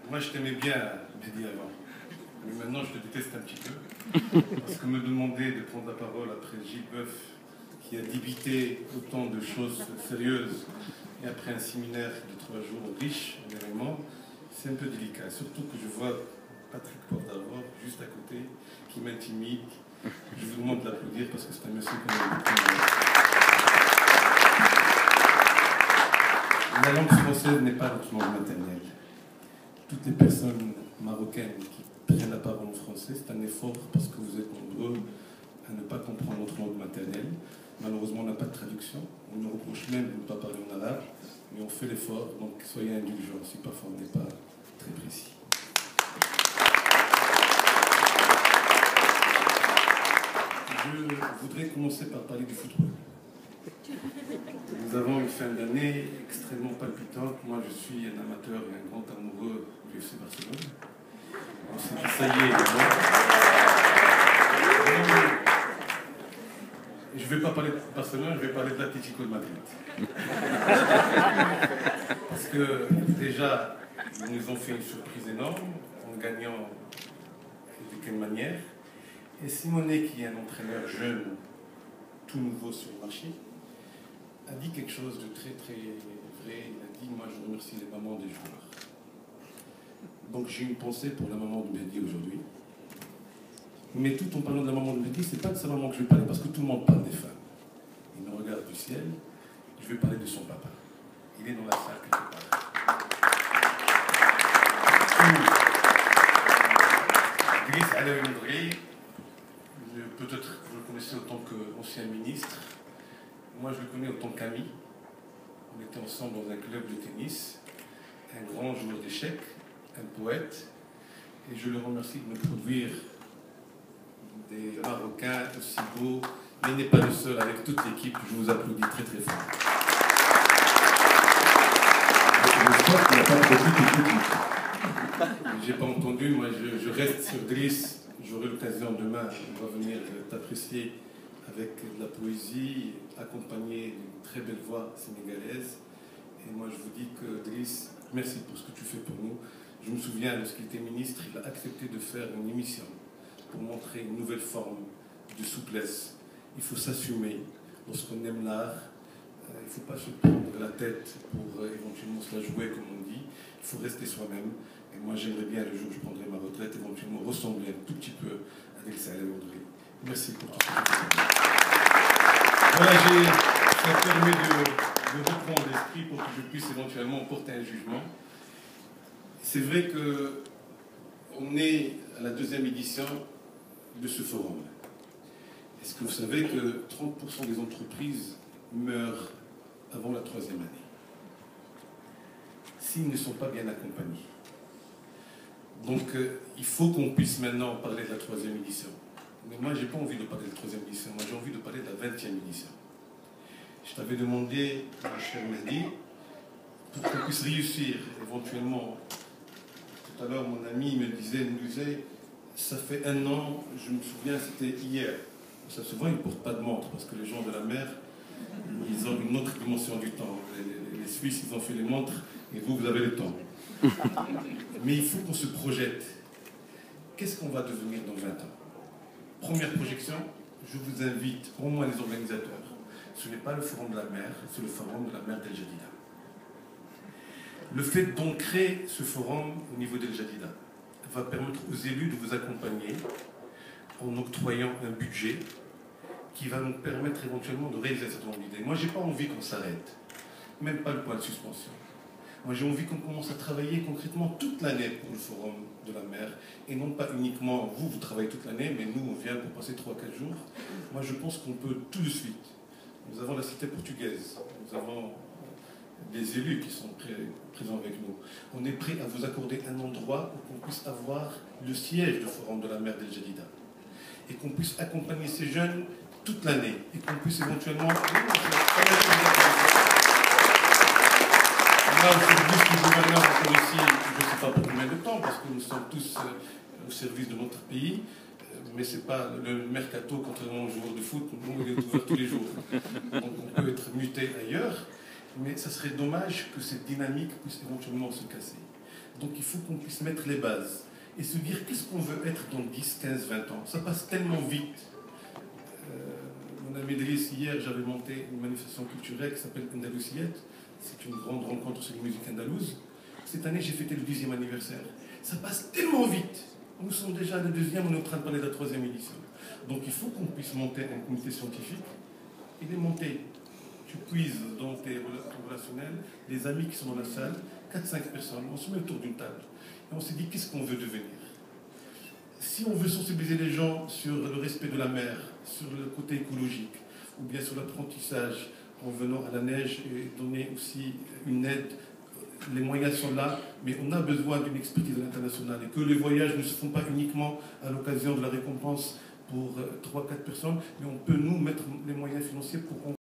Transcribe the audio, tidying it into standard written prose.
Moi, je t'aimais bien, Mehdi, avant. Mais maintenant, je te déteste un petit peu. Parce que me demander de prendre la parole après Gilles Boeuf, qui a débité autant de choses sérieuses, et après un séminaire de 3 jours riche en éléments, c'est un peu délicat. Surtout que je vois Patrick Porte-d'Arvor juste à côté, qui m'intimide. Je vous demande de l'applaudir parce que c'est un monsieur qu'on a beaucoup. La langue française n'est pas notre langue maternelle. Toutes les personnes marocaines qui prennent la parole en français, c'est un effort parce que vous êtes nombreux à ne pas comprendre notre langue maternelle. Malheureusement, on n'a pas de traduction. On nous reproche même de ne pas parler en arabe, mais on fait l'effort, donc soyez indulgents si parfois on n'est pas très précis. Je voudrais commencer par parler du football. Nous avons une fin d'année extrêmement palpitante. Moi, je suis un amateur et un grand amoureux du FC Barcelone. On s'est dit, ça y est, je ne vais pas parler de Barcelone, je vais parler de l'Atlético de Madrid. Parce que déjà, ils nous ont fait une surprise énorme en gagnant de quelle manière. Et Simonet, qui est un entraîneur jeune, tout nouveau sur le marché, a dit quelque chose de très très vrai. Il a dit, moi je remercie les mamans des joueurs. Donc j'ai une pensée pour la maman de Mehdi aujourd'hui. Mais tout en parlant de la maman de Mehdi, c'est pas de sa maman que je vais parler, parce que tout le monde parle des femmes. Il me regarde du ciel, je vais parler de son papa. Il est dans la salle quelque part. Driss Alaoui Ndri, peut-être vous le connaissez en tant qu'ancien ministre. Moi, je le connais en tant qu'ami. On était ensemble dans un club de tennis, un grand joueur d'échecs, un poète, et je le remercie de me produire des Marocains aussi beaux, mais il n'est pas le seul. Avec toute l'équipe, je vous applaudis très très fort. J'ai pas entendu, moi je reste sur Driss. J'aurai l'occasion demain, on va venir t'apprécier avec de la poésie, accompagnée d'une très belle voix sénégalaise. Et moi je vous dis que Driss, merci pour ce que tu fais pour nous. Je me souviens, lorsqu'il était ministre, il a accepté de faire une émission pour montrer une nouvelle forme de souplesse. Il faut s'assumer lorsqu'on aime l'art. Il ne faut pas se prendre la tête pour éventuellement se la jouer, comme on dit. Il faut rester soi-même. Et moi, j'aimerais bien, le jour où je prendrai ma retraite, éventuellement ressembler un tout petit peu à Driss Alaoui Ndri. Merci pour tout ce que tu fais. Voilà, ça permet de reprendre l'esprit pour que je puisse éventuellement porter un jugement. C'est vrai qu'on est à la 2e édition de ce forum. Est-ce que vous savez que 30% des entreprises meurent avant la 3e année s'ils ne sont pas bien accompagnés? Donc il faut qu'on puisse maintenant parler de la 3e édition. Mais moi, je n'ai pas envie de parler de la 3e édition, moi j'ai envie de parler de la 20e édition. Je t'avais demandé, mon cher Mehdi, pour qu'on puisse réussir éventuellement. Tout à l'heure, mon ami me disait, ça fait 1 an, je me souviens, c'était hier. Ça, souvent, ils ne portent pas de montre, parce que les gens de la mer, ils ont une autre dimension du temps. Les Suisses, ils ont fait les montres, et vous, vous avez le temps. Mais il faut qu'on se projette. Qu'est-ce qu'on va devenir dans 20 ans? Première projection, je vous invite, au moins les organisateurs. Ce n'est pas le forum de la mer, c'est le forum de la mer d'El Jadida. Le fait d'ancrer ce forum au niveau d'El Jadida va permettre aux élus de vous accompagner en octroyant un budget qui va nous permettre éventuellement de réaliser cette longue idée. Moi, je n'ai pas envie qu'on s'arrête, même pas le point de suspension. Moi, j'ai envie qu'on commence à travailler concrètement toute l'année pour le forum de la mer, et non pas uniquement, vous travaillez toute l'année, mais nous, on vient pour passer 3-4 jours. Moi, je pense qu'on peut tout de suite. Nous avons la cité portugaise, nous avons des élus qui sont présents avec nous. On est prêt à vous accorder un endroit où on puisse avoir le siège du forum de la mer d'El Jadida, et qu'on puisse accompagner ces jeunes toute l'année, et qu'on puisse éventuellement... Là, au service du gouverneur, encore ici, je ne sais pas pour combien de temps, parce que nous sommes tous au service de notre pays, mais ce n'est pas le mercato, contrairement aux joueurs de foot, nous, il est ouvert tous les jours. Donc on peut être muté ailleurs, mais ça serait dommage que cette dynamique puisse éventuellement se casser. Donc il faut qu'on puisse mettre les bases et se dire qu'est-ce qu'on veut être dans 10, 15, 20 ans. Ça passe tellement vite. Mon ami Driss, hier, j'avais monté une manifestation culturelle qui s'appelle Andalousiette. C'est une grande rencontre sur les musiques andalouses. Cette année, j'ai fêté le 10e anniversaire. Ça passe tellement vite. Nous sommes déjà à la 2e, on est en train de parler de la 3e édition. Donc il faut qu'on puisse monter un comité scientifique. Il est monté. Tu puises dans tes relationnels, les amis qui sont dans la salle, 4-5 personnes, on se met autour d'une table. Et on s'est dit, qu'est-ce qu'on veut devenir? Si on veut sensibiliser les gens sur le respect de la mer, sur le côté écologique, ou bien sur l'apprentissage, en venant à la neige et donner aussi une aide, les moyens sont là, mais on a besoin d'une expertise internationale et que les voyages ne se font pas uniquement à l'occasion de la récompense pour 3-4 personnes, mais on peut nous mettre les moyens financiers pour